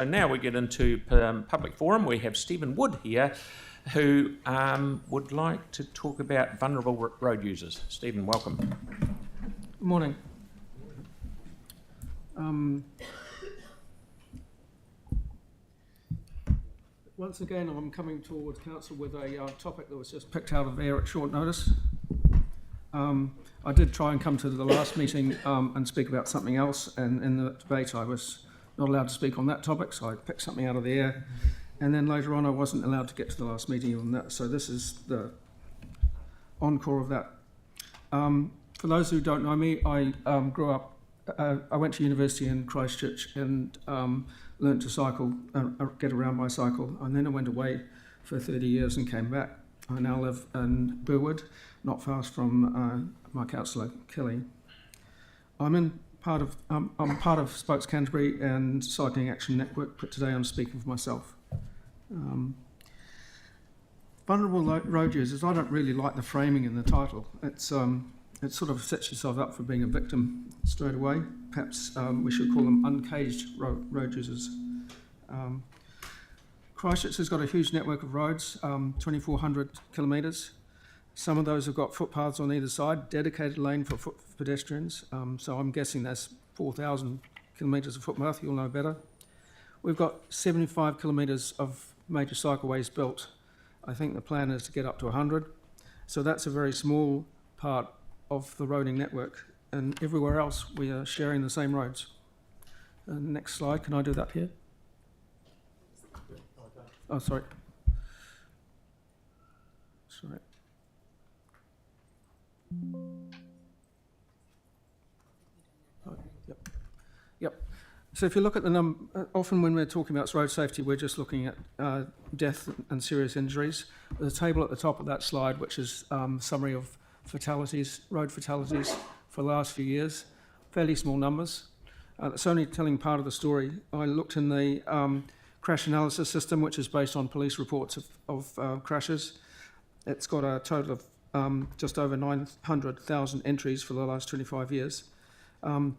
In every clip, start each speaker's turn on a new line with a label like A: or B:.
A: And now we get into public forum. We have Stephen Wood here, who would like to talk about vulnerable road users. Stephen, welcome.
B: Good morning. Once again, I'm coming towards Council with a topic that was just picked out of air at short notice. I did try and come to the last meeting and speak about something else, and in the debate I was not allowed to speak on that topic, so I picked something out of the air, and then later on I wasn't allowed to get to the last meeting on that, so this is the encore of that. For those who don't know me, I grew up, I went to university in Christchurch and learnt to cycle, get around by cycle, and then I went away for 30 years and came back. I now live in Burwood, not far from my councillor, Kelly. I'm part of Spokes Canterbury and Cycling Action Network, but today I'm speaking for myself. Vulnerable road users, I don't really like the framing in the title. It sort of sets yourself up for being a victim straight away. Perhaps we should call them uncaged road users. Christchurch has got a huge network of roads, 2,400 kilometres. Some of those have got footpaths on either side, dedicated lane for pedestrians. So I'm guessing that's 4,000 kilometres of footpath, you'll know better. We've got 75 kilometres of major cycleways built. I think the plan is to get up to 100. So that's a very small part of the roading network, and everywhere else we are sharing the same roads. Next slide, can I do that here? Oh, sorry. Sorry. Oh, yep. So if you look at the number, often when we're talking about road safety, we're just looking at death and serious injuries. There's a table at the top of that slide, which is summary of fatalities, road fatalities for the last few years, fairly small numbers. It's only telling part of the story. I looked in the crash analysis system, which is based on police reports of crashes. It's got a total of just over 900,000 entries for the last 25 years.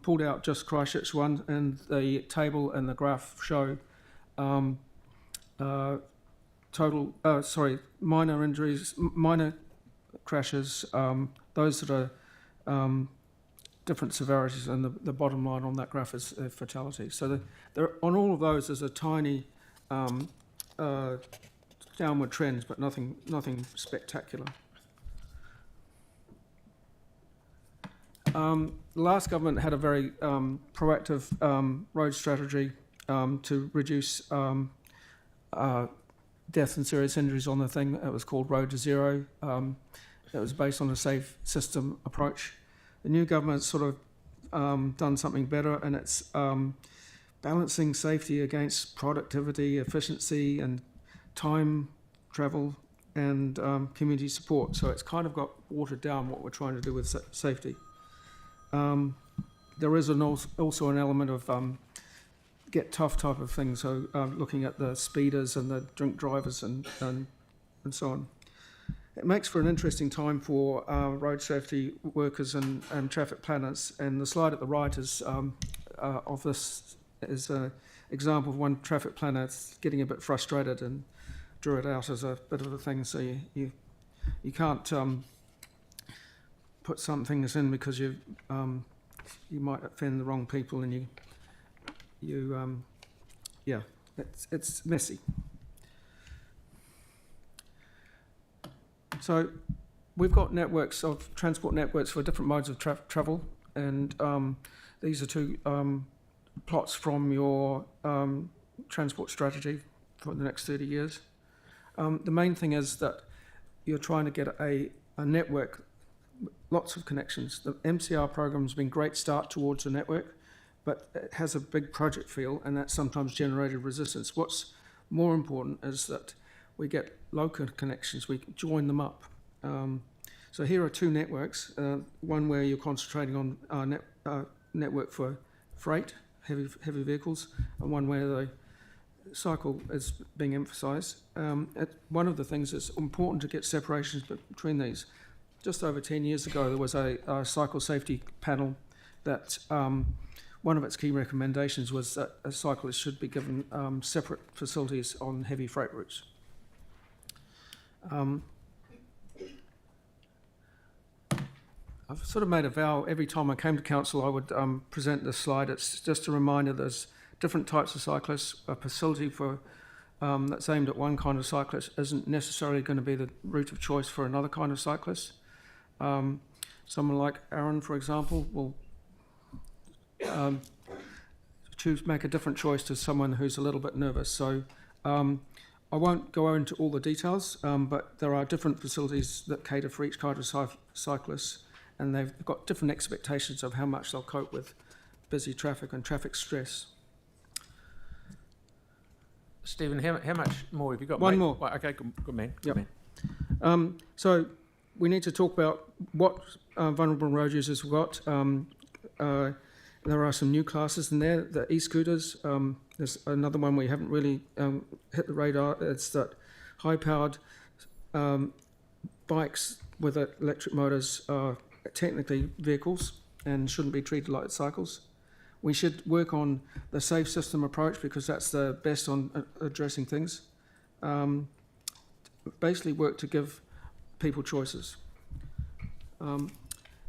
B: Pulled out just Christchurch one, and the table and the graph show minor injuries, minor crashes, those that are different severities, and the bottom line on that graph is fatality. So on all of those there's a tiny downward trends, but nothing spectacular. The last government had a very proactive road strategy to reduce death and serious injuries on the thing. It was called Road to Zero. It was based on a safe system approach. The new government's sort of done something better, and it's balancing safety against productivity, efficiency, and time, travel, and community support. So it's kind of got watered down what we're trying to do with safety. There is also an element of get tough type of thing, so looking at the speeders and the drink drivers and so on. It makes for an interesting time for road safety workers and traffic planners, and the slide at the right is of this is an example of one traffic planner getting a bit frustrated and drew it out as a bit of a thing. So you can't put some things in because you might offend the wrong people, and it's messy. So we've got networks of transport networks for different modes of travel, and these are two plots from your transport strategy for the next 30 years. The main thing is that you're trying to get a network, lots of connections. The MCR program's been a great start towards a network, but it has a big project feel, and that's sometimes generated resistance. What's more important is that we get local connections, we join them up. So here are two networks, one where you're concentrating on our network for freight, heavy vehicles, and one where the cycle is being emphasised. One of the things that's important to get separations between these. Just over 10 years ago, there was a cycle safety panel that one of its key recommendations was that cyclists should be given separate facilities on heavy freight routes. I've sort of made a vow every time I came to council I would present this slide. It's just a reminder there's different types of cyclists. A facility for that's aimed at one kind of cyclist isn't necessarily going to be the route of choice for another kind of cyclist. Someone like Aaron, for example, will make a different choice to someone who's a little bit nervous. So I won't go into all the details, but there are different facilities that cater for each kind of cyclists, and they've got different expectations of how much they'll cope with busy traffic and traffic stress.
A: Stephen, how much more have you got?
B: One
A: mate?
B: more.
A: Well, okay, good man.
B: Yep.
A: Good man.
B: So we need to talk about what vulnerable road users we've got. There are some new classes in there, the e-scooters. There's another one we haven't really hit the radar. It's that high-powered bikes with electric motors are technically vehicles and shouldn't be treated like cycles. We should work on the safe system approach because that's the best on addressing things. Basically work to give people choices.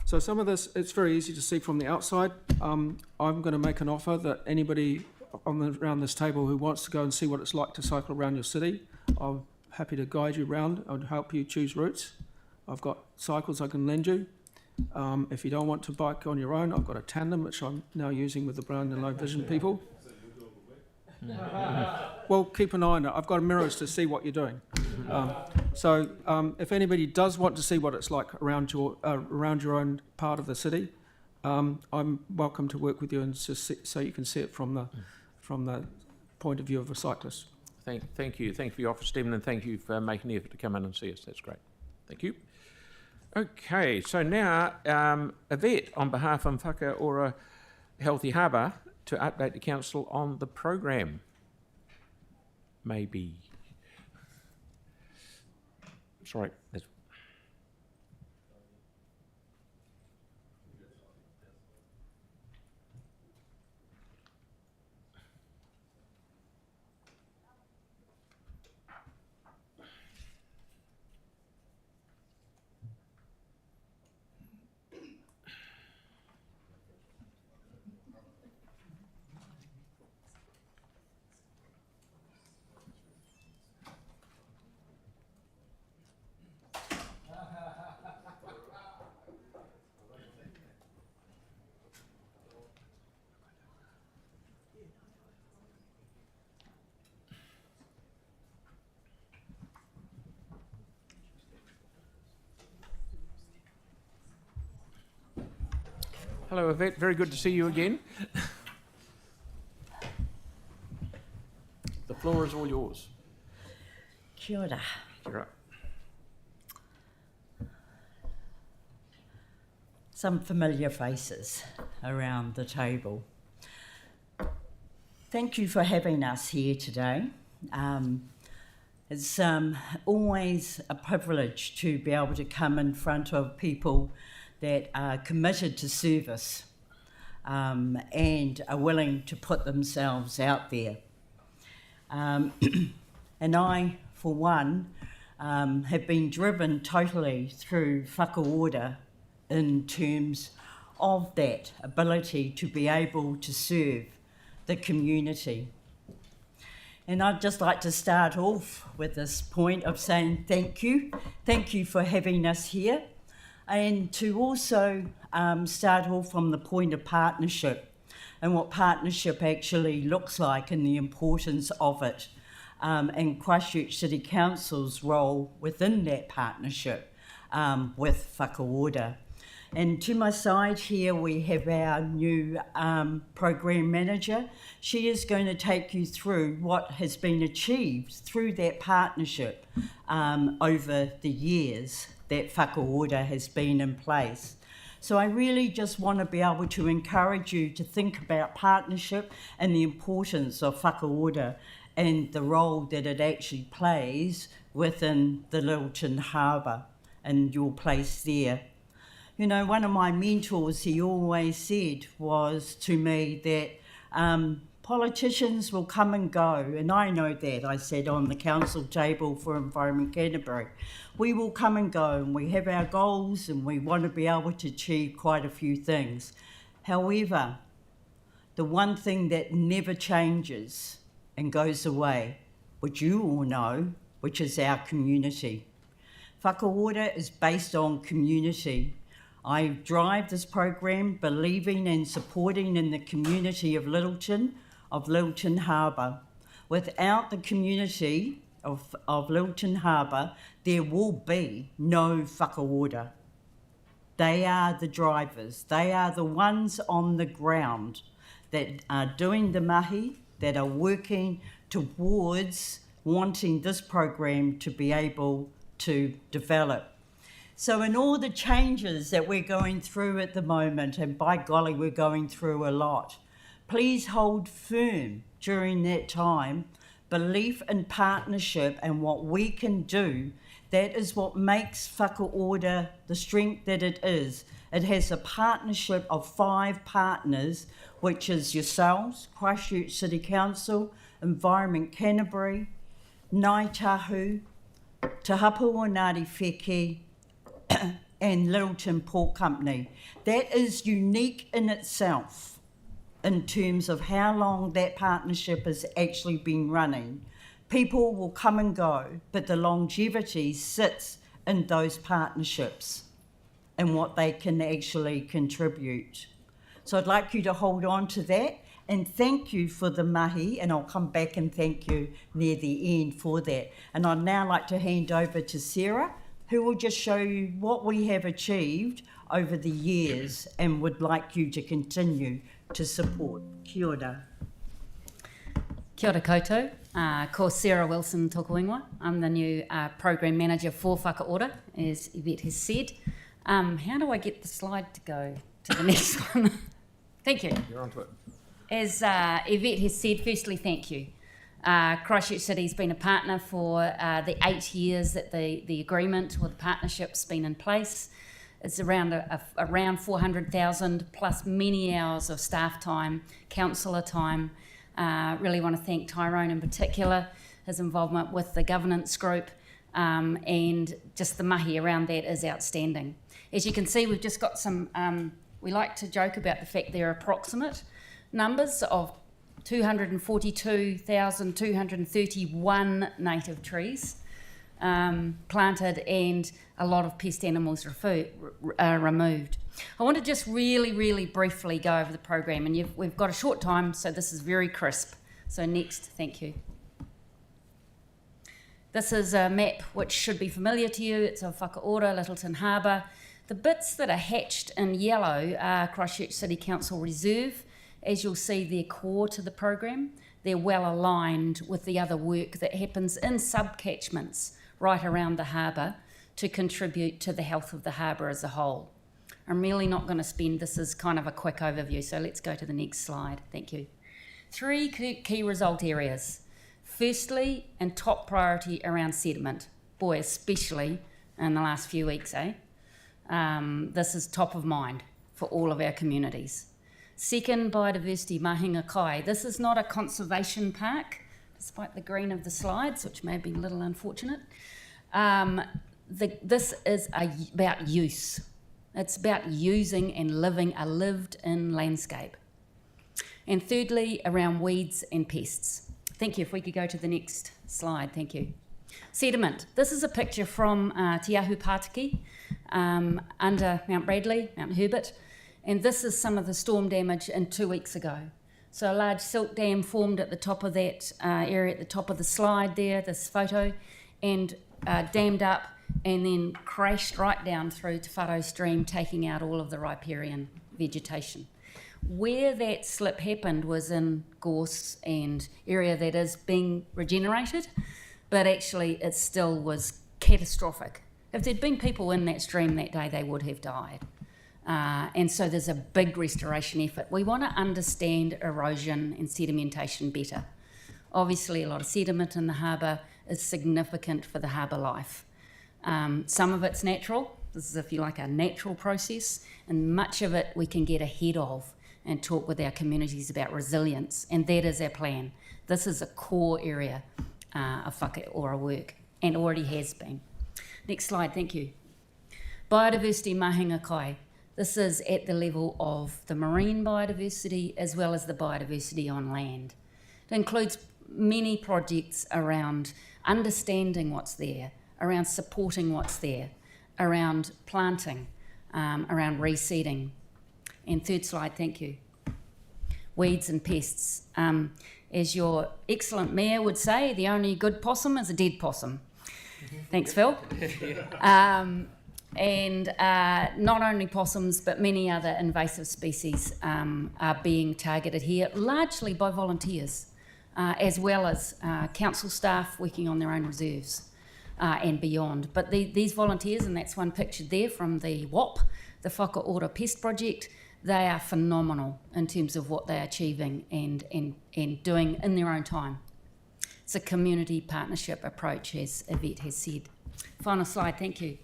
B: So some of this, it's very easy to see from the outside. I'm going to make an offer that anybody around this table who wants to go and see what it's like to cycle around your city, I'm happy to guide you around. I'll help you choose routes. I've got cycles I can lend you. If you don't want to bike on your own, I've got a tandem, which I'm now using with the blind and low vision people. Well, keep an eye on it. I've got mirrors to see what you're doing. So if anybody does want to see what it's like around your own part of the city, I'm welcome to work with you and just so you can see it from the point of view of a cyclist.
A: Thank you for your offer, Stephen, and thank you for making the effort to come in and see us. That's great. Thank you. Okay, so now Yvette, on behalf of Whakaora Healthy Harbour, to update the council on the program. Maybe. Sorry. Hello, Yvette. Very good to see you again. The floor is all yours.
C: Kia ora.
A: You're up.
C: Some familiar faces around the table. Thank you for having us here today. It's always a privilege to be able to come in front of people that are committed to service and are willing to put themselves out there. And I, for one, have been driven totally through whakaora in terms of that ability to be able to serve the community. And I'd just like to start off with this point of saying thank you. Thank you for having us here. And to also start off from the point of partnership and what partnership actually looks like and the importance of it, and Christchurch City Council's role within that partnership with whakaora. And to my side here we have our new program manager. She is going to take you through what has been achieved through that partnership over the years that whakaora has been in place. So I really just want to be able to encourage you to think about partnership and the importance of whakaora and the role that it actually plays within the Littleton Harbour and your place there. You know, one of my mentors, he always said was to me that politicians will come and go, and I know that. I sat on the council table for Environment Canterbury. We will come and go, and we have our goals, and we want to be able to achieve quite a few things. However, the one thing that never changes and goes away, which you all know, which is our community. Whakaora is based on community. I drive this program believing and supporting in the community of Littleton Harbour. Without the community of Littleton Harbour, there will be no whakaora. They are the drivers. They are the ones on the ground that are doing the mahi, that are working towards wanting this program to be able to develop. So in all the changes that we're going through at the moment, and by golly, we're going through a lot, please hold firm during that time, belief and partnership and what we can do. That is what makes whakaora the strength that it is. It has a partnership of 5 partners, which is yourselves, Christchurch City Council, Environment Canterbury, Ngāi Tahu, Te Hapu o Ngāti Wheke, and Littleton Port Company. That is unique in itself in terms of how long that partnership has actually been running. People will come and go, but the longevity sits in those partnerships and what they can actually contribute. So I'd like you to hold on to that, and thank you for the mahi, and I'll come back and thank you near the end for that. And I'd now like to hand over to Sarah, who will just show you what we have achieved over the years and would like you to continue to support. Kia ora.
D: Kia ora koutou. Ko Sarah Wilson tōku ingoa. I'm the new Program Manager for Whakaora, as Yvette has said. How do I get the slide to go to the next one? Thank you.
A: You're onto it.
D: As Yvette has said, firstly, thank you. Christchurch City's been a partner for the 8 years that the agreement or the partnership's been in place. It's around 400,000 plus many hours of staff time, councillor time. Really want to thank Tyrone in particular, his involvement with the governance group, and just the mahi around that is outstanding. As you can see, we've just got some, we like to joke about the fact there are approximate numbers of 242,231 native trees planted and a lot of pest animals removed. I want to just really briefly go over the program, and we've got a short time, so this is very crisp. So next, thank you. This is a map which should be familiar to you. It's of Whakaora, Littleton Harbour. The bits that are hatched in yellow are Christchurch City Council Reserve. As you'll see, they're core to the program. They're well aligned with the other work that happens in sub-catchments right around the harbour to contribute to the health of the harbour as a whole. I'm really not going to spend, this is kind of a quick overview, so let's go to the next slide. Thank you. 3 key result areas. Firstly, and top priority around sediment. Boy, especially in the last few weeks, this is top of mind for all of our communities. Second, biodiversity, mahinga kai. This is not a conservation park, despite the green of the slides, which may have been a little unfortunate. This is about use. It's about using and living a lived-in landscape. And thirdly, around weeds and pests. Thank you. If we could go to the next slide, thank you. Sediment. This is a picture from Te Ahu Pātiki under Mount Bradley, Mount Herbert, and this is some of the storm damage in 2 weeks ago. So a large silt dam formed at the top of that area at the top of the slide there, this photo, and dammed up and then crashed right down through Te Wharo Stream, taking out all of the riparian vegetation. Where that slip happened was in gorse and area that is being regenerated, but actually it still was catastrophic. If there'd been people in that stream that day, they would have died. And so there's a big restoration effort. We want to understand erosion and sedimentation better. Obviously, a lot of sediment in the harbour is significant for the harbour life. Some of it's natural, This is, if you like, a natural process, and much of it we can get ahead of and talk with our communities about resilience, and that is our plan. This is a core area of whakaora work, and already has been. Next slide, thank you. Biodiversity mahinga kai. This is at the level of the marine biodiversity as well as the biodiversity on land. It includes many projects around understanding what's there, around supporting what's there, around planting, around reseeding. And third slide, thank you. Weeds and pests. As your excellent mayor would say, the only good possum is a dead possum. Thanks, Phil. And not only possums, but many other invasive species are being targeted here, largely by volunteers, as well as council staff working on their own reserves and beyond. But these volunteers, and that's one pictured there from the WOP, the Whakaora Pest Project, they are phenomenal in terms of what they're achieving and doing in their own time. It's a community partnership approach, as Yvette has said. Final slide, thank you.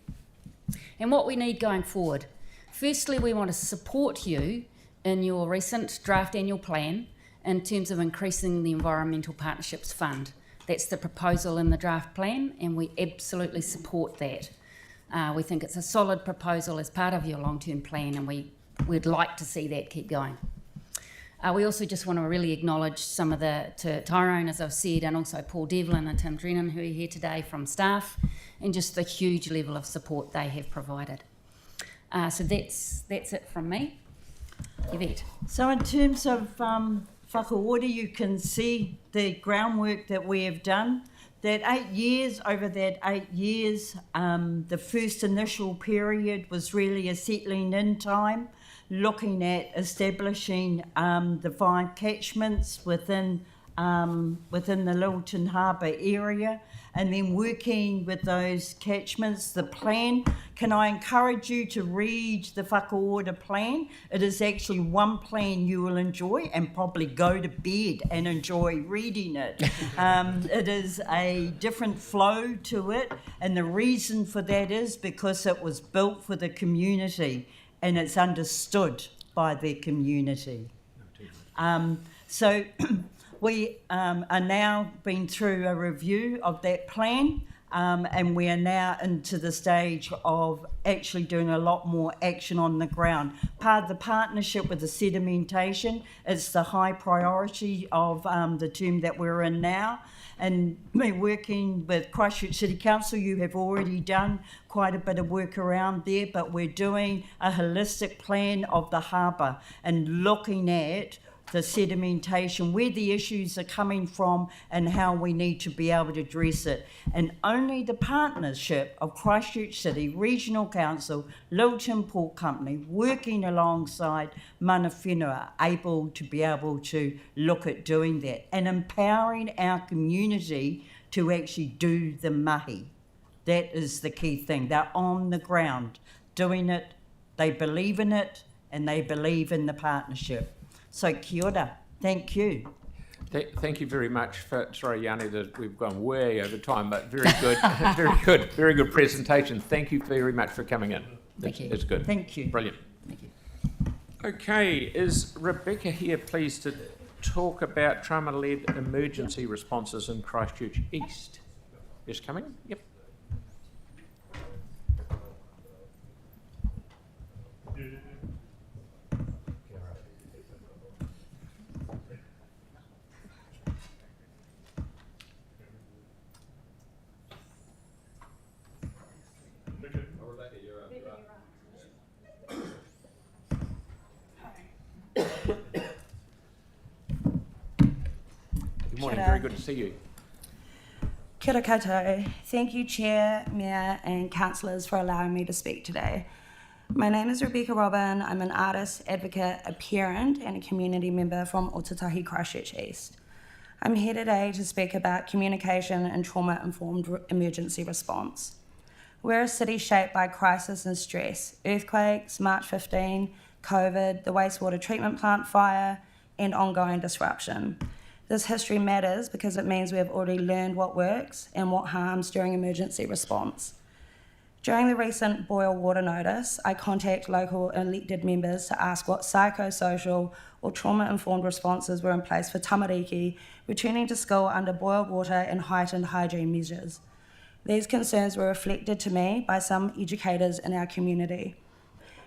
D: And what we need going forward. Firstly, we want to support you in your recent draft annual plan in terms of increasing the Environmental Partnerships Fund. That's the proposal in the draft plan, and we absolutely support that. We think it's a solid proposal as part of your long-term plan, and we'd like to see that keep going. We also just want to really acknowledge some of to Tyrone, as I've said, and also Paul Devlin and Tim Drennan, who are here today from staff, and just the huge level of support they have provided. So that's it from me. Yvette.
C: So in terms of whakaora, you can see the groundwork that we have done. Over that 8 years, the first initial period was really a settling in time, looking at establishing the 5 catchments within the Littleton Harbour area, and then working with those catchments, the plan. Can I encourage you to read the whakaora plan? It is actually one plan you will enjoy and probably go to bed and enjoy reading it. It is a different flow to it, and the reason for that is because it was built for the community and it's understood by the community. So we are now been through a review of that plan, and we are now into the stage of actually doing a lot more action on the ground. Part of the partnership with the sedimentation is the high priority of the term that we're in now. And me working with Christchurch City Council, you have already done quite a bit of work around there, but we're doing a holistic plan of the harbour and looking at the sedimentation, where the issues are coming from and how we need to be able to address it. And only the partnership of Christchurch City Regional Council, Littleton Port Company, working alongside mana whenua, able to be able to look at doing that and empowering our community to actually do the mahi. That is the key thing. They're on the ground doing it, they believe in it, and they believe in the partnership. So kia ora, thank you.
A: Thank you very much. Sorry, Yanni, that we've gone way over time, but very good, very good presentation. Thank you very much for coming in.
D: Thank you.
A: It's good.
C: Thank you.
A: Brilliant.
D: Thank you.
A: Okay, is Rebecca here, please, to talk about trauma-led emergency responses in Christchurch East? Is coming? Yep. Good morning, very good to see you.
E: Kia ora koutou. Thank you, Chair, Mayor and councillors for allowing me to speak today. My name is Rebecca Robin. I'm an artist, advocate, a parent and a community member from Otatahi, Christchurch East. I'm here today to speak about communication and trauma-informed emergency response. We're a city shaped by crisis and stress, earthquakes, March 15, COVID, the wastewater treatment plant fire, and ongoing disruption. This history matters because it means we have already learned what works and what harms during emergency response. During the recent boil water notice, I contacted local elected members to ask what psychosocial or trauma-informed responses were in place for tamariki returning to school under boiled water and heightened hygiene measures. These concerns were reflected to me by some educators in our community.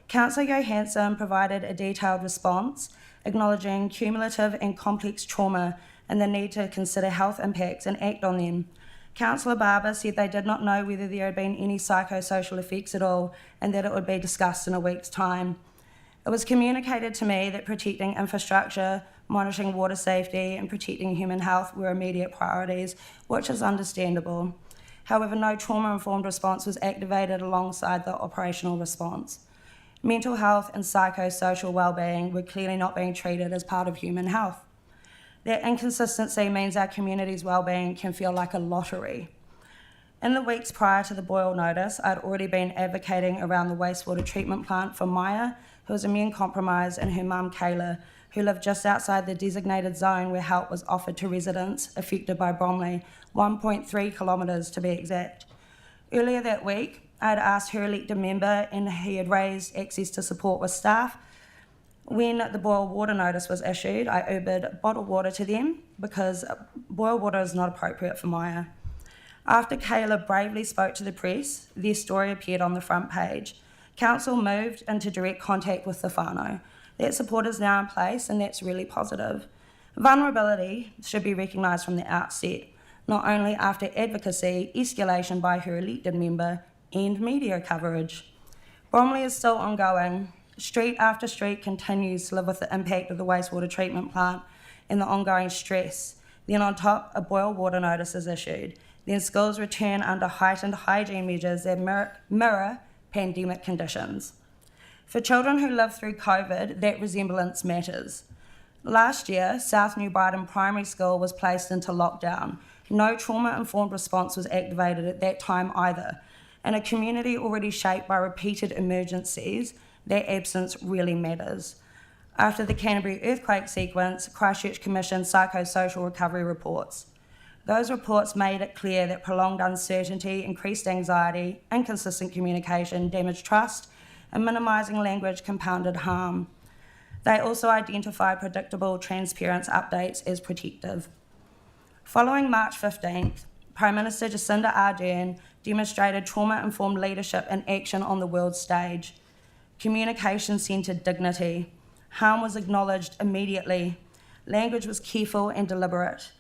E: Councillor Johansson provided a detailed response, acknowledging cumulative and complex trauma and the need to consider health impacts and act on them. Councillor Barber said they did not know whether there had been any psychosocial effects at all and that it would be discussed in a week's time. It was communicated to me that protecting infrastructure, monitoring water safety and protecting human health were immediate priorities, which is understandable. However, no trauma-informed response was activated alongside the operational response. Mental health and psychosocial well-being were clearly not being treated as part of human health. That inconsistency means our community's well-being can feel like a lottery. In the weeks prior to the boil notice, I'd already been advocating around the wastewater treatment plant for Maya, who was immune compromised, and her mum Kayla, who lived just outside the designated zone where help was offered to residents affected by Bromley, 1.3 kilometres to be exact. Earlier that week, I had asked her elected member, and he had raised access to support with staff. When the boil water notice was issued, I Ubered bottled water to them because boiled water is not appropriate for Maya. After Kayla bravely spoke to the press, their story appeared on the front page. Council moved into direct contact with the whānau. That support is now in place, and that's really positive. Vulnerability should be recognised from the outset, not only after advocacy, escalation by her elected member, and media coverage. Bromley is still ongoing. Street after street continues to live with the impact of the wastewater treatment plant and the ongoing stress. Then on top, a boil water notice is issued. Then schools return under heightened hygiene measures that mirror pandemic conditions. For children who live through COVID, that resemblance matters. Last year, South New Brighton Primary School was placed into lockdown. No trauma-informed response was activated at that time either. In a community already shaped by repeated emergencies, that absence really matters. After the Canterbury earthquake sequence, Christchurch commissioned psychosocial recovery reports. Those reports made it clear that prolonged uncertainty, increased anxiety, inconsistent communication damaged trust, and minimising language compounded harm. They also identified predictable, transparent updates as protective. Following March 15th, Prime Minister Jacinda Ardern demonstrated trauma-informed leadership and action on the world stage. Communication centred dignity. Harm was acknowledged immediately. Language was careful and deliberate.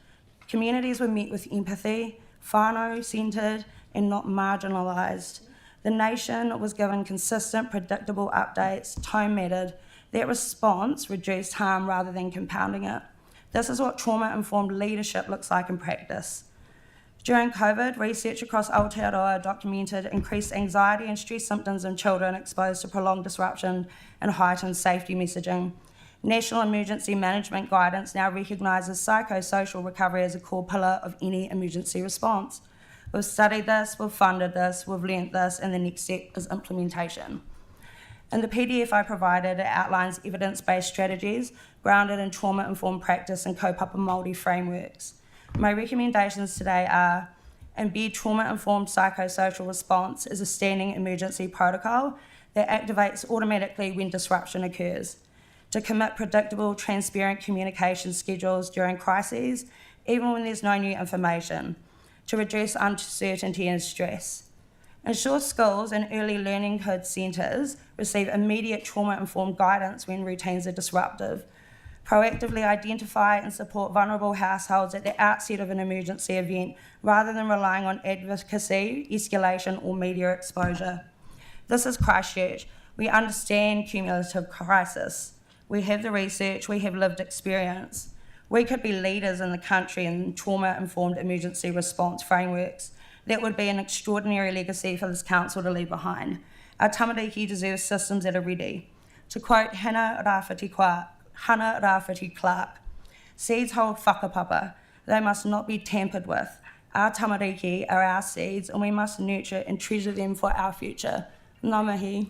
E: Communities were met with empathy, whānau centred and not marginalised. The nation was given consistent, predictable updates, tone mattered. That response reduced harm rather than compounding it. This is what trauma-informed leadership looks like in practice. During COVID, research across Aotearoa documented increased anxiety and stress symptoms in children exposed to prolonged disruption and heightened safety messaging. National Emergency Management Guidance now recognises psychosocial recovery as a core pillar of any emergency response. We've studied this, we've funded this, we've learnt this, and the next step is implementation. In the PDF I provided, it outlines evidence-based strategies grounded in trauma-informed practice and kaupapa Māori frameworks. My recommendations today are: embed trauma-informed psychosocial response as a standing emergency protocol that activates automatically when disruption occurs. To commit predictable, transparent communication schedules during crises, even when there's no new information. To reduce uncertainty and stress. Ensure schools and early learning centres receive immediate trauma-informed guidance when routines are disruptive. Proactively identify and support vulnerable households at the outset of an emergency event rather than relying on advocacy, escalation or media exposure. This is Christchurch. We understand cumulative crisis. We have the research, we have lived experience. We could be leaders in the country in trauma-informed emergency response frameworks. That would be an extraordinary legacy for this council to leave behind. Our tamariki deserve systems that are ready. To quote Hannah Rafferty Clark, seeds hold whakapapa. They must not be tampered with. Our tamariki are our seeds and we must nurture and treasure them for our future. Ngā mihi.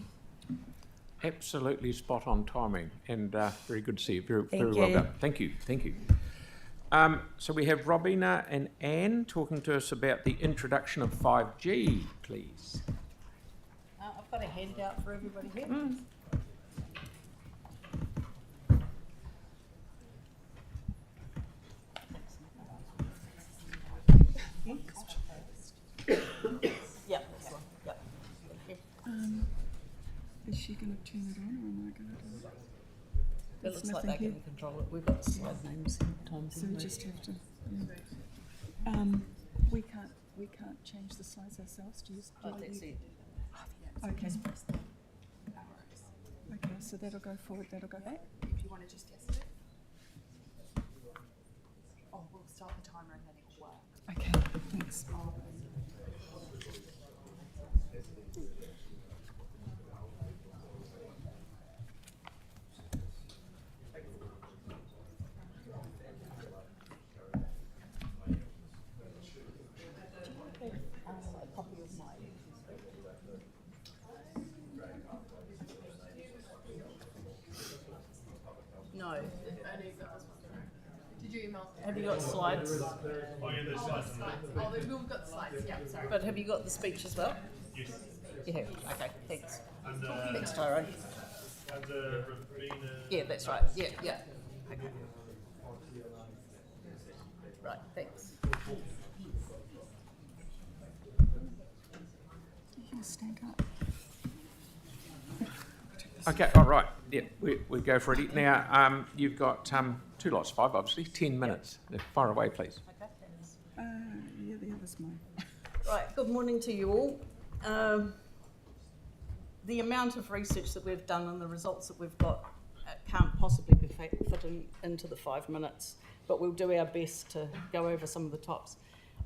A: Absolutely spot on timing, and very good to see you. Very
E: Thank
A: well
E: you.
A: done. Thank you. So we have Robina and Anne talking to us about the introduction of 5G, please.
C: I've got a handout for everybody here. Yep, this one. Yep.
B: Is she going to turn it on, or am I going to do it?
C: It looks like they can control it. We've got the slide names sometimes.
B: So we just have to. We can't change the slides ourselves. Do you?
C: That's it.
B: Okay. Okay, so that'll go forward. That'll go back.
F: If you want to just test it. Oh, we'll start the timer and then it will work.
B: Okay. Thanks.
C: No.
F: Did you email?
C: Have you got slides?
F: Oh, we've got slides. Yeah, sorry.
C: But have you got the speech as well?
G: Yes.
C: You have. Okay, thanks.
G: And
C: Thanks, Tyrone.
G: Ravina.
C: Yeah, that's right. Yeah, yeah. Okay. Right, thanks.
B: You can stand up.
A: Okay, all right. Yeah, we go for it. Now, you've got 2 lots, 5 obviously, 10 minutes. Fire away, please.
C: Okay, thanks.
B: Yeah, the other's mine.
C: Right, good morning to you all. The amount of research that we've done and the results that we've got can't possibly be fit into the 5 minutes, but we'll do our best to go over some of the tops.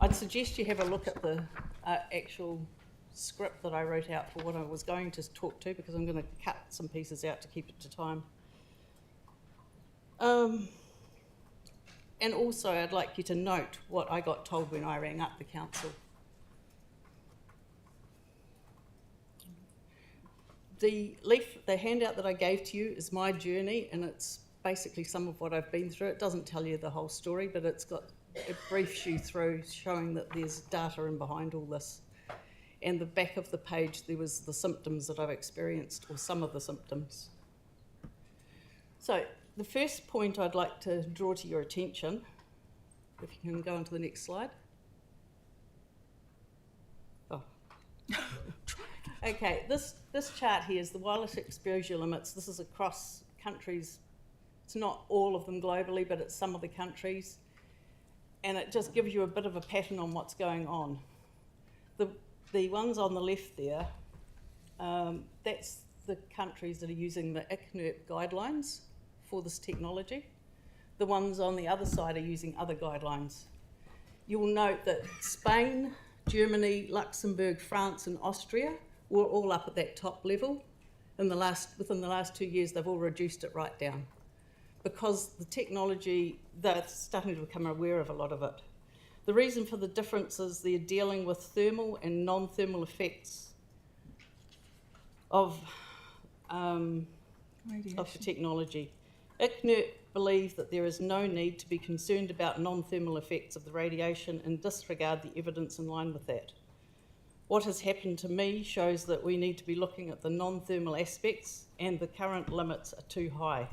C: I'd suggest you have a look at the actual script that I wrote out for what I was going to talk to, because I'm going to cut some pieces out to keep it to time. And also I'd like you to note what I got told when I rang up the council. The handout that I gave to you is my journey, and it's basically some of what I've been through. It doesn't tell you the whole story, but it briefs you through, showing that there's data in behind all this. And the back of the page, there was the symptoms that I've experienced, or some of the symptoms. So the first point I'd like to draw to your attention, if you can go on to the next slide. Oh. Okay, this chart here is the wireless exposure limits. This is across countries. It's not all of them globally, but it's some of the countries. And it just gives you a bit of a pattern on what's going on. The ones on the left there, that's the countries that are using the ICNIRP guidelines for this technology. The ones on the other side are using other guidelines. You'll note that Spain, Germany, Luxembourg, France and Austria were all up at that top level. Within the last 2 years, they've all reduced it right down, because the technology, they're starting to become aware of a lot of it. The reason for the difference is they're dealing with thermal and non-thermal effects of the technology. ICNIRP believe that there is no need to be concerned about non-thermal effects of the radiation and disregard the evidence in line with that. What has happened to me shows that we need to be looking at the non-thermal aspects, and the current limits are too high.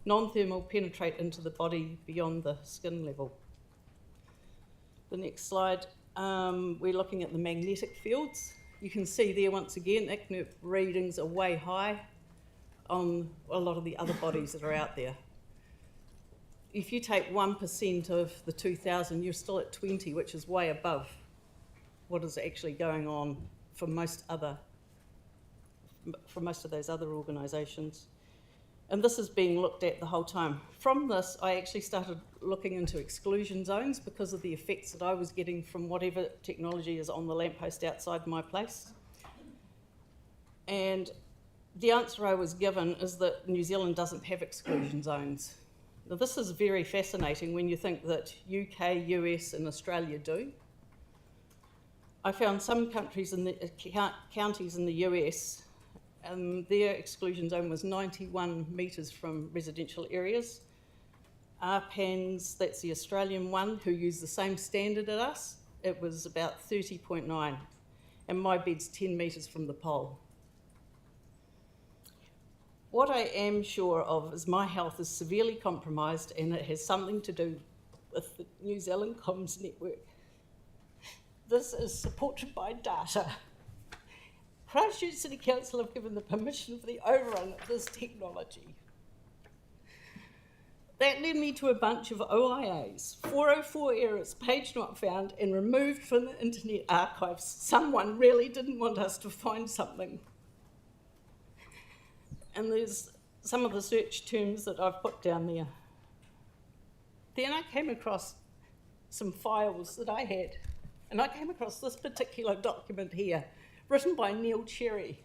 C: Non-thermal penetrate into the body beyond the skin level. The next slide, we're looking at the magnetic fields. You can see there once again, ICNIRP readings are way high on a lot of the other bodies that are out there. If you take 1% of the 2,000, you're still at 20, which is way above what is actually going on for most of those other organisations. And this is being looked at the whole time. From this, I actually started looking into exclusion zones because of the effects that I was getting from whatever technology is on the lamppost outside my place. And the answer I was given is that New Zealand doesn't have exclusion zones. Now, this is very fascinating when you think that UK, US and Australia do. I found some countries in the counties in the US, and their exclusion zone was 91 metres from residential areas. RPANS, that's the Australian one, who use the same standard as us, it was about 30.9, and my bed's 10 metres from the pole.
H: What I am sure of is my health is severely compromised, and it has something to do with the New Zealand Comms Network. This is supported by data. Christchurch City Council have given the permission for the overrun of this technology. That led me to a bunch of OIAs, 404 errors, page not found, and removed from the Internet archives. Someone really didn't want us to find something. And there's some of the search terms that I've put down there. Then I came across some files that I had, and I came across this particular document here, written by Neil Cherry.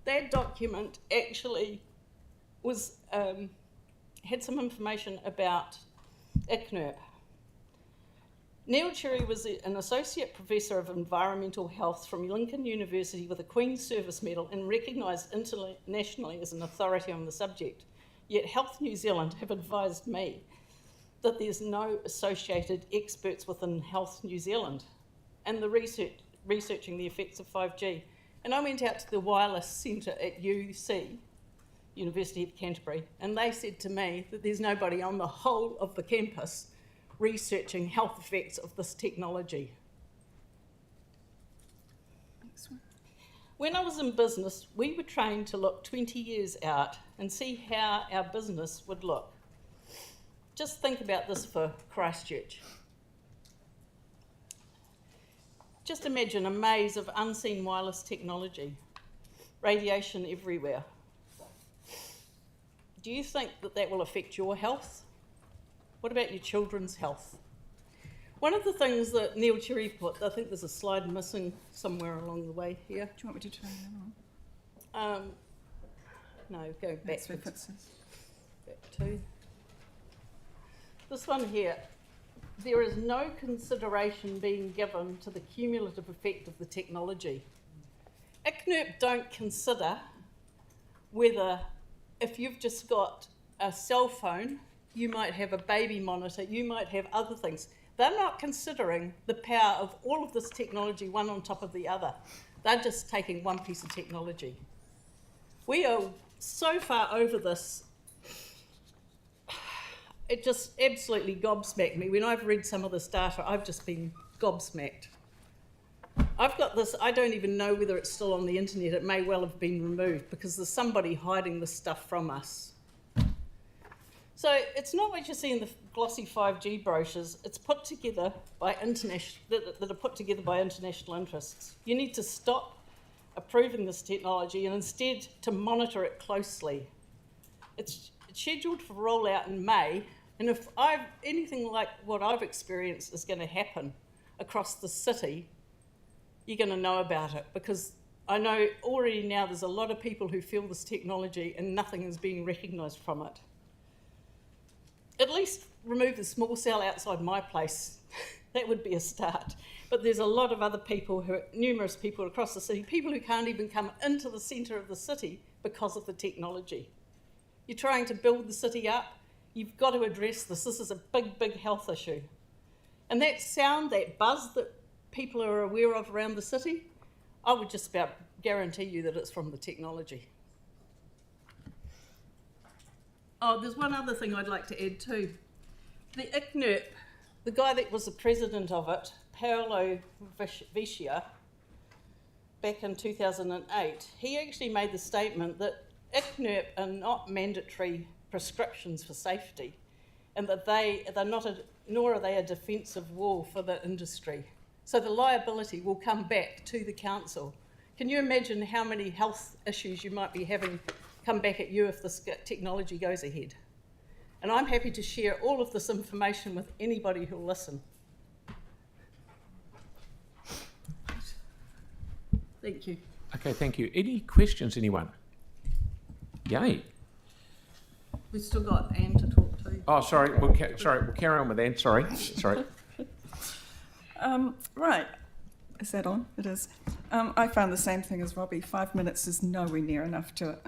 H: That document actually was had some information about ICNIRP. Neil Cherry was an associate professor of environmental health from Lincoln University with a Queen's Service Medal and recognised internationally as an authority on the subject. Yet Health New Zealand have advised me that there's no associated experts within Health New Zealand and the researching the effects of 5G. And I went out to the wireless centre at UC, University of Canterbury, and they said to me that there's nobody on the whole of the campus researching health effects of this technology. When I was in business, we were trained to look 20 years out and see how our business would look. Just think about this for Christchurch. Just imagine a maze of unseen wireless technology, radiation everywhere. Do you think that that will affect your health? What about your children's health? One of the things that Neil Cherry put, I think there's a slide missing somewhere along the way here.
I: Do you want me to turn that on?
H: No, go back to
I: References.
H: this one here. There is no consideration being given to the cumulative effect of the technology. ICNIRP don't consider whether, if you've just got a cell phone, you might have a baby monitor, you might have other things. They're not considering the power of all of this technology, one on top of the other. They're just taking one piece of technology. We are so far over this, it just absolutely gobsmacked me. When I've read some of this data, I've just been gobsmacked. I've got this, I don't even know whether it's still on the internet. It may well have been removed because there's somebody hiding this stuff from us. So it's not what you see in the glossy 5G brochures. It's put together by that are put together by international interests. You need to stop approving this technology and instead to monitor it closely. It's scheduled for rollout in May, and if anything like what I've experienced is going to happen across the city, you're going to know about it, because I know already now there's a lot of people who feel this technology and nothing is being recognised from it. At least remove the small cell outside my place. That would be a start. But there's a lot of other people, numerous people across the city, people who can't even come into the centre of the city because of the technology. You're trying to build the city up. You've got to address this. This is a big, big health issue. And that sound, that buzz that people are aware of around the city, I would just about guarantee you that it's from the technology. Oh, there's one other thing I'd like to add too. The ICNIRP, the guy that was the president of it, Paolo Vicia, back in 2008, he actually made the statement that ICNIRP are not mandatory prescriptions for safety, and that they're not, nor are they a defensive wall for the industry. So the liability will come back to the council. Can you imagine how many health issues you might be having come back at you if this technology goes ahead? And I'm happy to share all of this information with anybody who'll listen. Thank you.
A: Okay, thank you. Any questions, anyone? Yay.
H: We've still got Anne to talk to.
A: Oh, sorry. We'll carry on with Anne. Sorry.
I: Right. Is that on? It is. I found the same thing as Robbie. 5 minutes is nowhere near enough to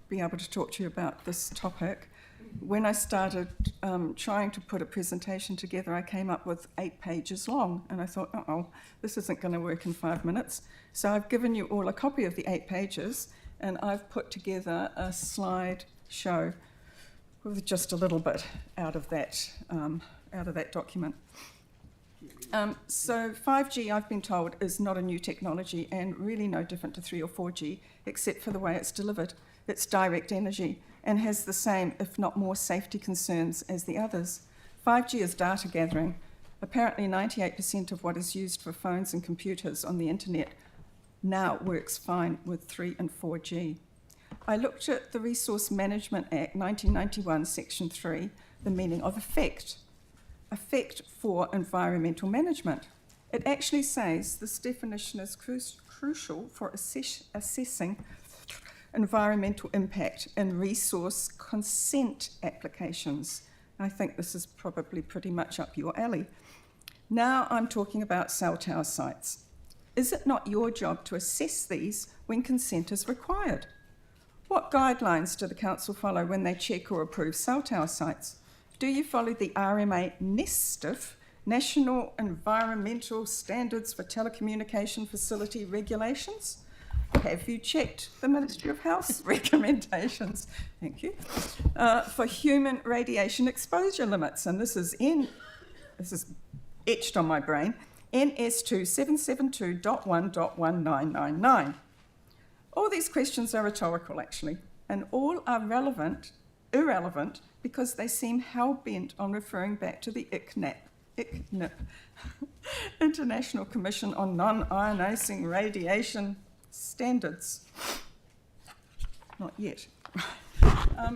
I: be able to talk to you about this topic. when I started trying to put a presentation together, I came up with 8 pages long, and I thought, uh-oh, this isn't going to work in 5 minutes. So I've given you all a copy of the 8 pages, and I've put together a slide show with just a little bit out of that document. So 5G, I've been told, is not a new technology and really no different to 3 or 4G, except for the way it's delivered. It's direct energy and has the same, if not more, safety concerns as the others. 5G is data gathering. Apparently 98% of what is used for phones and computers on the internet now works fine with 3 and 4G. I looked at the Resource Management Act 1991, Section 3, the meaning of effect for environmental management. It actually says this definition is crucial for assessing environmental impact in resource consent applications. I think this is probably pretty much up your alley. Now I'm talking about cell tower sites. Is it not your job to assess these when consent is required? What guidelines do the council follow when they check or approve cell tower sites? Do you follow the RMA NESTIF, National Environmental Standards for Telecommunication Facility Regulations? Have you checked the Ministry of Health's recommendations? Thank you. For human radiation exposure limits, and this is etched on my brain, NS2 772.1.1999. All these questions are rhetorical, actually, and all are irrelevant, because they seem hell-bent on referring back to the ICNIP, International Commission on Non-Ionizing Radiation Standards. Not yet.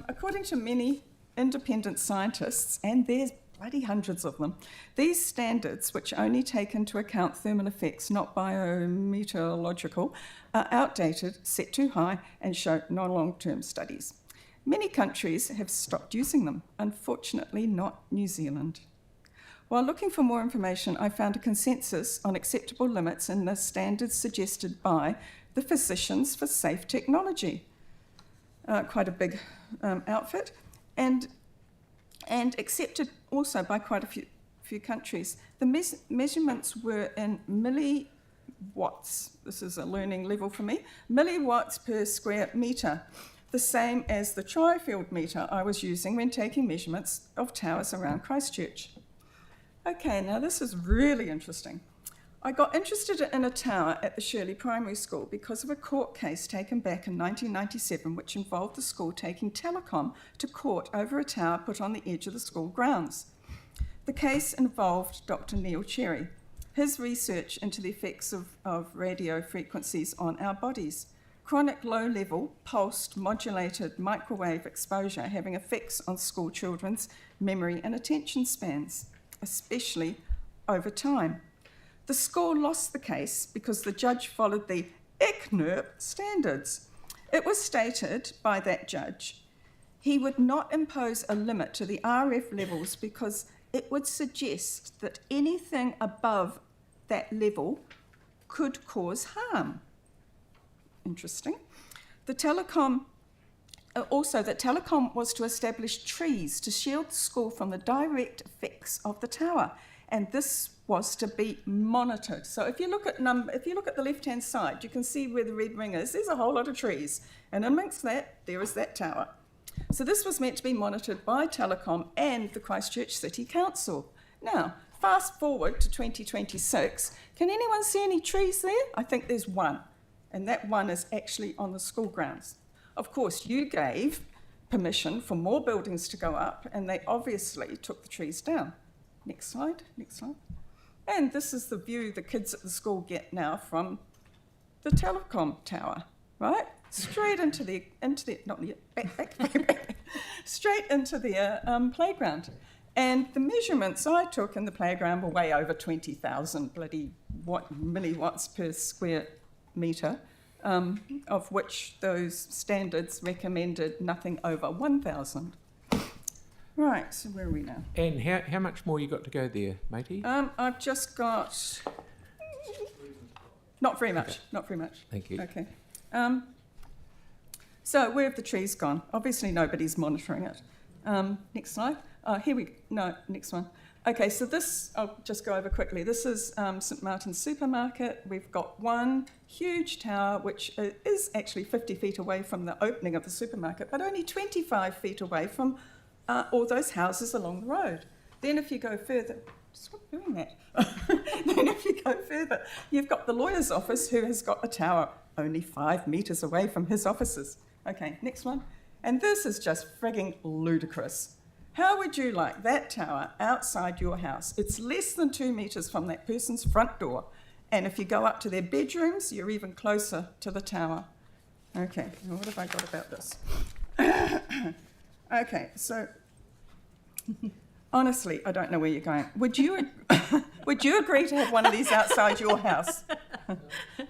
I: According to many independent scientists, and there's bloody hundreds of them, these standards, which only take into account thermal effects, not biometeorological, are outdated, set too high, and show no long-term studies. Many countries have stopped using them, unfortunately not New Zealand. While looking for more information, I found a consensus on acceptable limits in the standards suggested by the Physicians for Safe Technology, quite a big outfit, and accepted also by quite a few countries. The measurements were in milliwatts. This is a learning level for me. Milliwatts per square metre, the same as the tri-field metre I was using when taking measurements of towers around Christchurch. Okay, now this is really interesting. I got interested in a tower at the Shirley Primary School because of a court case taken back in 1997, which involved the school taking telecom to court over a tower put on the edge of the school grounds. The case involved Dr. Neil Cherry, his research into the effects of radio frequencies on our bodies. Chronic low-level, pulsed, modulated microwave exposure having effects on school children's memory and attention spans, especially over time. The school lost the case because the judge followed the ICNIRP standards. It was stated by that judge he would not impose a limit to the RF levels because it would suggest that anything above that level could cause harm. Interesting. Also, that telecom was to establish trees to shield the school from the direct effects of the tower, and this was to be monitored. So if you look at the left-hand side, you can see where the red ring is. There's a whole lot of trees, and amongst that, there is that tower. So this was meant to be monitored by Telecom and the Christchurch City Council. Now, fast forward to 2026. Can anyone see any trees there? I think there's one, and that one is actually on the school grounds. Of course, you gave permission for more buildings to go up, and they obviously took the trees down. Next slide, next slide. And this is the view the kids at the school get now from the telecom tower, right? Straight into the straight into the playground. And the measurements I took in the playground were way over 20,000 bloody milliwatts per square metre, of which those standards recommended nothing over 1,000. Right, so where are we now?
A: And how much more you got to go there, matey?
I: I've just got... Not very much, not very much.
A: Thank you.
I: Okay. So where have the trees gone? Obviously nobody's monitoring it. Next slide. Next one. Okay, so this, I'll just go over quickly. This is St Martin's Supermarket. We've got one huge tower, which is actually 50 feet away from the opening of the supermarket, but only 25 feet away from all those houses along the road. Then if you go further, stop doing that. Then if you go further, you've got the lawyer's office, who has got a tower only 5 metres away from his offices. Okay, next one. And this is just frigging ludicrous. How would you like that tower outside your house? It's less than 2 metres from that person's front door. And if you go up to their bedrooms, you're even closer to the tower. Okay, what have I got about this? Okay, so honestly, I don't know where you're going. Would you agree to have one of these outside your house?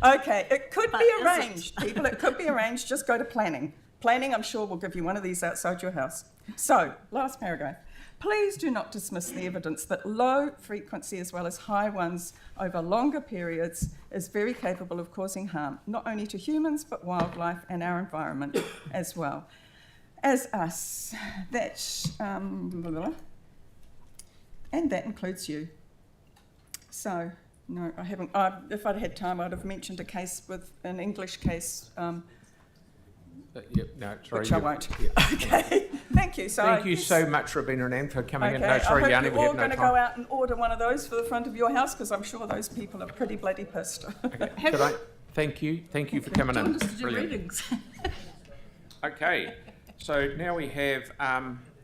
I: Okay, it could be arranged, people. It could be arranged. Just go to planning. Planning, I'm sure, will give you one of these outside your house. So, last paragraph. Please do not dismiss the evidence that low frequency as well as high ones over longer periods is very capable of causing harm, not only to humans, but wildlife and our environment as well as us. That's, and that includes you. So, no, I haven't. If I'd had time, I'd have mentioned a case with an English case. Which I won't.
A: Yeah.
I: Okay, thank you. So
A: Thank you so much, Robina and Anne, for coming in. No,
I: I
A: sorry,
I: hope
A: Yanni,
I: you're
A: we
I: all
A: have no
I: going to
A: time.
I: go out and order one of those for the front of your house, because I'm sure those people are pretty bloody pissed.
A: Okay. Thank you for coming in. Brilliant. Okay, so now we have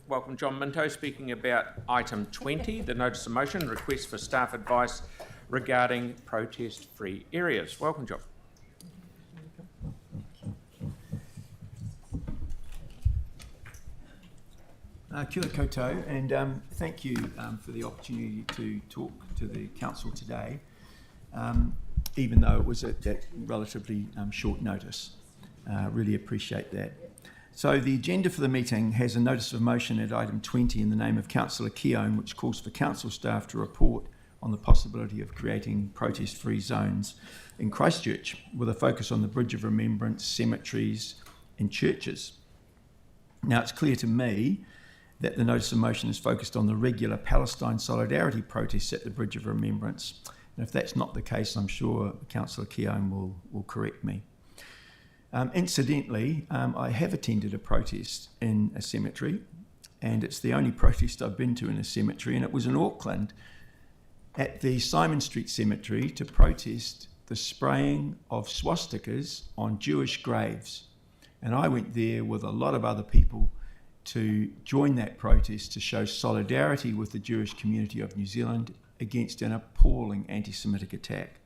A: welcome John Minto speaking about item 20, the notice of motion, request for staff advice regarding protest-free areas. Welcome, John.
J: Kia ora koutou, and thank you for the opportunity to talk to the council today, even though it was at relatively short notice. Really appreciate that. So the agenda for the meeting has a notice of motion at item 20 in the name of Councillor Keown, which calls for council staff to report on the possibility of creating protest-free zones in Christchurch, with a focus on the Bridge of Remembrance, cemeteries and churches. Now, it's clear to me that the notice of motion is focused on the regular Palestine solidarity protests at the Bridge of Remembrance. And if that's not the case, I'm sure Councillor Keown will correct me. Incidentally, I have attended a protest in a cemetery, and it's the only protest I've been to in a cemetery, and it was in Auckland at the Simon Street Cemetery to protest the spraying of swastikas on Jewish graves. And I went there with a lot of other people to join that protest to show solidarity with the Jewish community of New Zealand against an appalling anti-Semitic attack.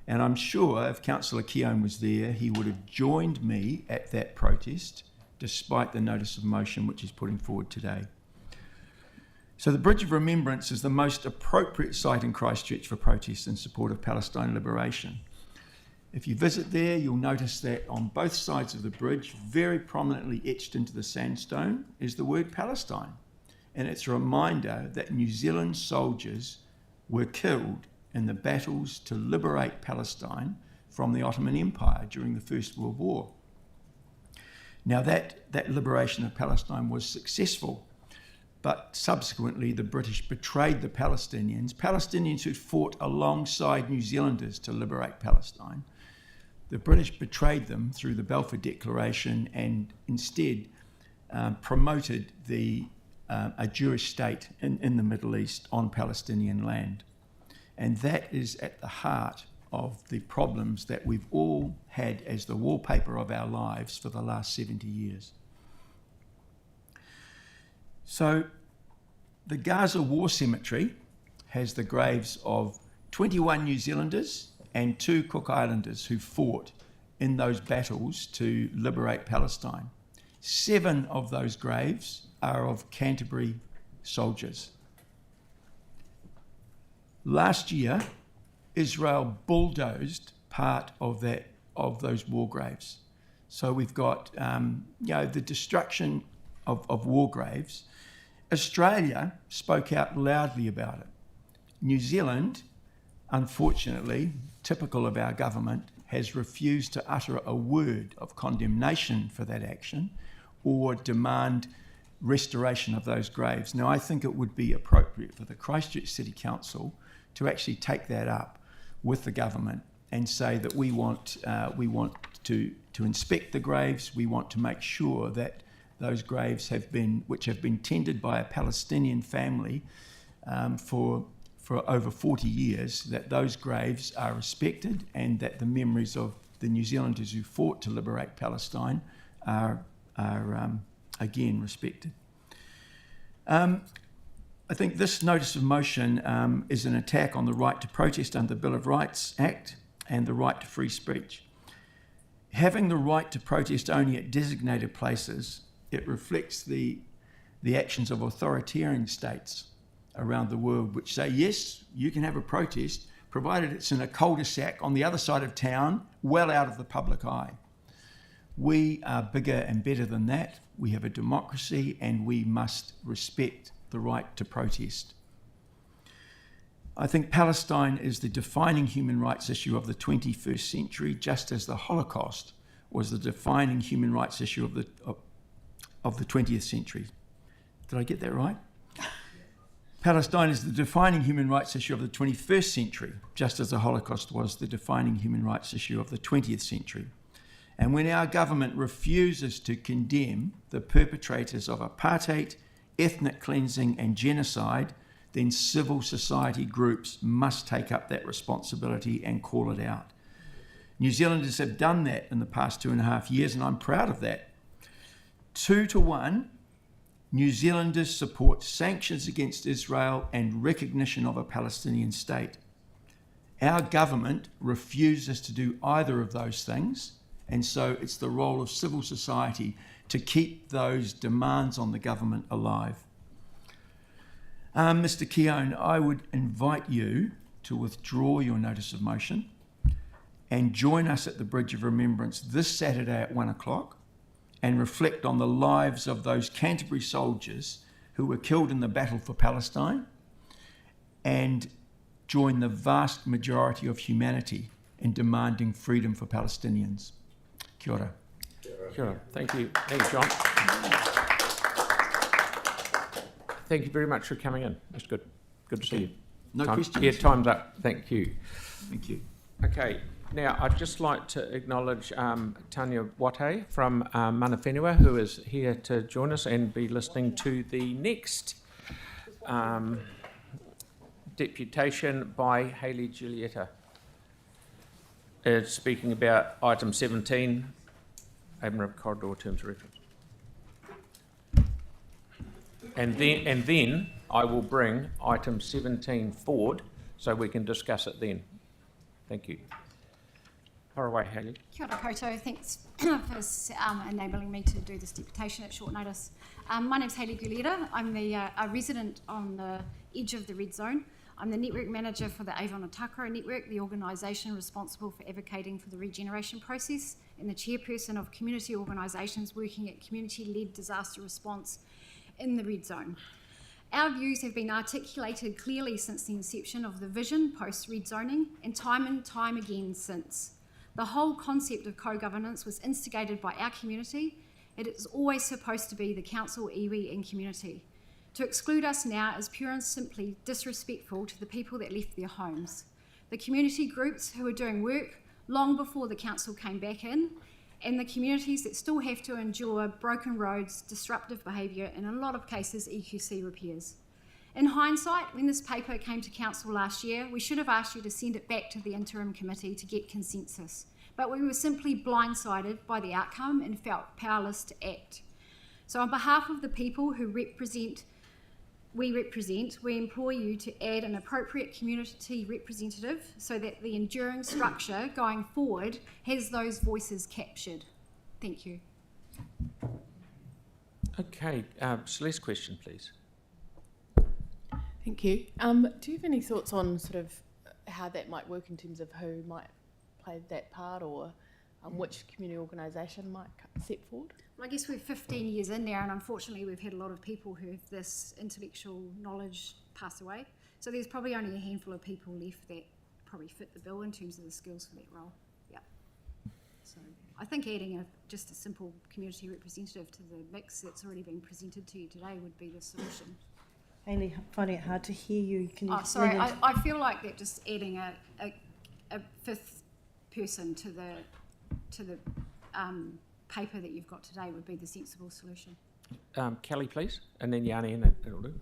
J: And I'm sure if Councillor Keown was there, he would have joined me at that protest, despite the notice of motion which he's putting forward today. So the Bridge of Remembrance is the most appropriate site in Christchurch for protests in support of Palestine liberation. If you visit there, you'll notice that on both sides of the bridge, very prominently etched into the sandstone, is the word Palestine. And it's a reminder that New Zealand soldiers were killed in the battles to liberate Palestine from the Ottoman Empire during the First World War. Now that liberation of Palestine was successful, but subsequently the British betrayed the Palestinians who fought alongside New Zealanders to liberate Palestine. The British betrayed them through the Balfour Declaration and instead promoted a Jewish state in the Middle East on Palestinian land. And that is at the heart of the problems that we've all had as the wallpaper of our lives for the last 70 years. So the Gaza War Cemetery has the graves of 21 New Zealanders and 2 Cook Islanders who fought in those battles to liberate Palestine. 7 of those graves are of Canterbury soldiers. Last year, Israel bulldozed part of those war graves. So we've got the destruction of war graves. Australia spoke out loudly about it. New Zealand, unfortunately, typical of our government, has refused to utter a word of condemnation for that action or demand restoration of those graves. Now, I think it would be appropriate for the Christchurch City Council to actually take that up with the government and say that we want to inspect the graves. We want to make sure that those graves which have been tended by a Palestinian family for over 40 years, that those graves are respected and that the memories of the New Zealanders who fought to liberate Palestine are again respected. I think this notice of motion is an attack on the right to protest under the Bill of Rights Act and the right to free speech. Having the right to protest only at designated places, it reflects the actions of authoritarian states around the world which say, yes, you can have a protest, provided it's in a cul-de-sac on the other side of town, well out of the public eye. We are bigger and better than that. We have a democracy and we must respect the right to protest. I think Palestine is the defining human rights issue of the 21st century, just as the Holocaust was the defining human rights issue of the 20th century. Did I get that right? Palestine is the defining human rights issue of the 21st century, just as the Holocaust was the defining human rights issue of the 20th century. And when our government refuses to condemn the perpetrators of apartheid, ethnic cleansing and genocide, then civil society groups must take up that responsibility and call it out. New Zealanders have done that in the past 2.5 years, and I'm proud of that. 2-1, New Zealanders support sanctions against Israel and recognition of a Palestinian state. Our government refuses to do either of those things, and so it's the role of civil society to keep those demands on the government alive. Mr. Keown, I would invite you to withdraw your notice of motion and join us at the Bridge of Remembrance this Saturday at 1:00 and reflect on the lives of those Canterbury soldiers who were killed in the battle for Palestine, and join the vast majority of humanity in demanding freedom for Palestinians. Kia ora.
A: Kia ora. Thank you. Thank you, John. Thank you very much for coming in. That's good. Good to see you.
J: No questions?
A: Yeah, time's up. Thank you.
J: Thank you.
A: Okay, now I'd just like to acknowledge Tanya Wate from Mana Whenua, who is here to join us and be listening to the next deputation by Hayley Giulietta. It's speaking about item 17, Abram Corridor Terms of Reference. And then I will bring item 17 forward so we can discuss it then. Thank you. Far away, Hayley.
K: Kia ora koutou. Thanks for enabling me to do this deputation at short notice. My name's Hayley Giulietta. I'm a resident on the edge of the red zone. I'm the network manager for the Avon Otakara Network, the organisation responsible for advocating for the regeneration process, and the chairperson of community organisations working at community-led disaster response in the red zone. Our views have been articulated clearly since the inception of the vision post-red zoning, and time again since. The whole concept of co-governance was instigated by our community. It is always supposed to be the council, iwi and community. To exclude us now is pure and simply disrespectful to the people that left their homes, the community groups who are doing work long before the council came back in, and the communities that still have to endure broken roads, disruptive behaviour, and in a lot of cases EQC repairs. In hindsight, when this paper came to council last year, we should have asked you to send it back to the interim committee to get consensus, but we were simply blindsided by the outcome and felt powerless to act. So on behalf of the people who we implore you to add an appropriate community representative so that the enduring structure going forward has those voices captured. Thank you.
A: Okay, Celeste, question, please.
L: Thank you. Do you have any thoughts on sort of how that might work in terms of who might play that part, or which community organisation might step forward?
K: Well, I guess we're 15 years in now, and unfortunately we've had a lot of people who have this intellectual knowledge pass away. So there's probably only a handful of people left that probably fit the bill in terms of the skills for that role. Yeah. So I think adding just a simple community representative to the mix that's already been presented to you today would be the solution.
M: Hayley, finding it hard to hear you. Can you?
K: Oh, sorry, I feel like that just adding a fifth person to the paper that you've got today would be the sensible solution.
A: Kelly, please, and then Yanni, and it'll do.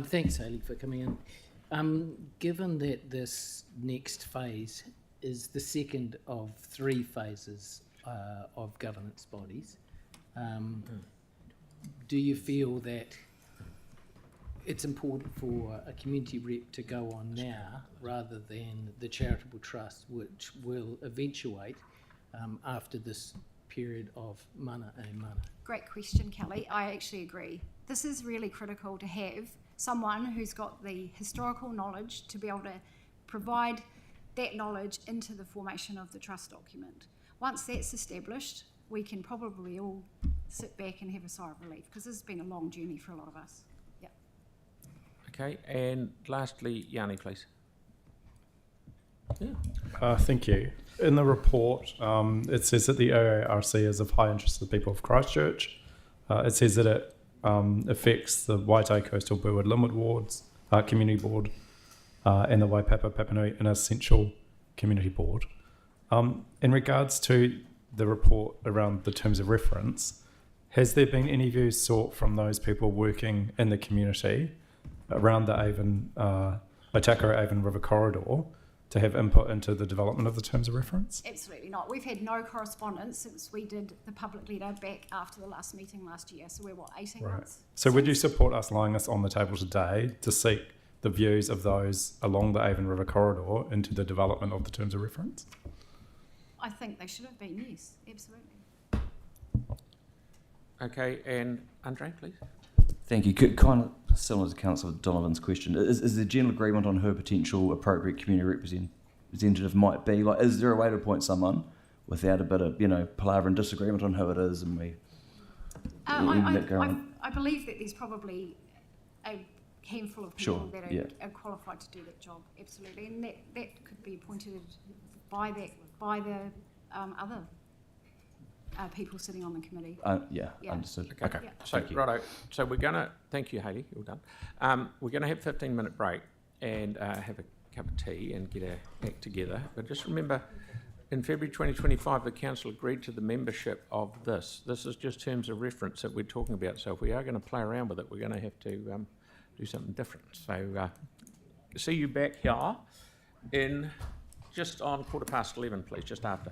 N: Thanks, Hayley, for coming in. Given that this next phase is the second of 3 phases of governance bodies, do you feel that it's important for a community rep to go on now rather than the charitable trust, which will eventuate after this period of mana and mana?
K: Great question, Kelly. I actually agree. This is really critical to have someone who's got the historical knowledge to be able to provide that knowledge into the formation of the trust document. Once that's established, we can probably all sit back and have a sigh of relief, because this has been a long journey for a lot of us. Yeah.
A: Okay, and lastly, Yanni, please. Yeah.
G: Thank you. In the report, it says that the OARC is of high interest to the people of Christchurch. It says that it affects the Waitai Coastal Burwood Limit Wards Community Board and the Waipapa Papanui an Essential Community Board. In regards to the report around the terms of reference, has there been any views sought from those people working in the community around the Otakara Avon River corridor to have input into the development of the terms of reference?
K: Absolutely not. We've had no correspondence since we did the public letter back after the last meeting last year. So we're, 18 months?
G: So would you support us laying this on the table today to seek the views of those along the Avon River corridor into the development of the terms of reference?
K: I think they should have been, yes, absolutely.
A: Okay, and Andre, please.
O: Thank you. Kind of similar to Councillor Donovan's question, is there general agreement on who a potential appropriate community representative might be? Like, is there a way to appoint someone without a bit of, palaver and disagreement on who it is, and we?
K: I believe that there's probably a handful of people that are qualified to do that job, absolutely, and that could be appointed by the other people sitting on the committee.
O: Understood.
A: Okay.
K: Yeah.
A: So, righto. So we're going to, thank you, Hayley, you're done. We're going to have a 15-minute break and have a cup of tea and get our act together. But just remember, in February 2025, the council agreed to the membership of this. This is just terms of reference that we're talking about. So if we are going to play around with it, we're going to have to do something different. So see you back here in just on 11:15, please, just after.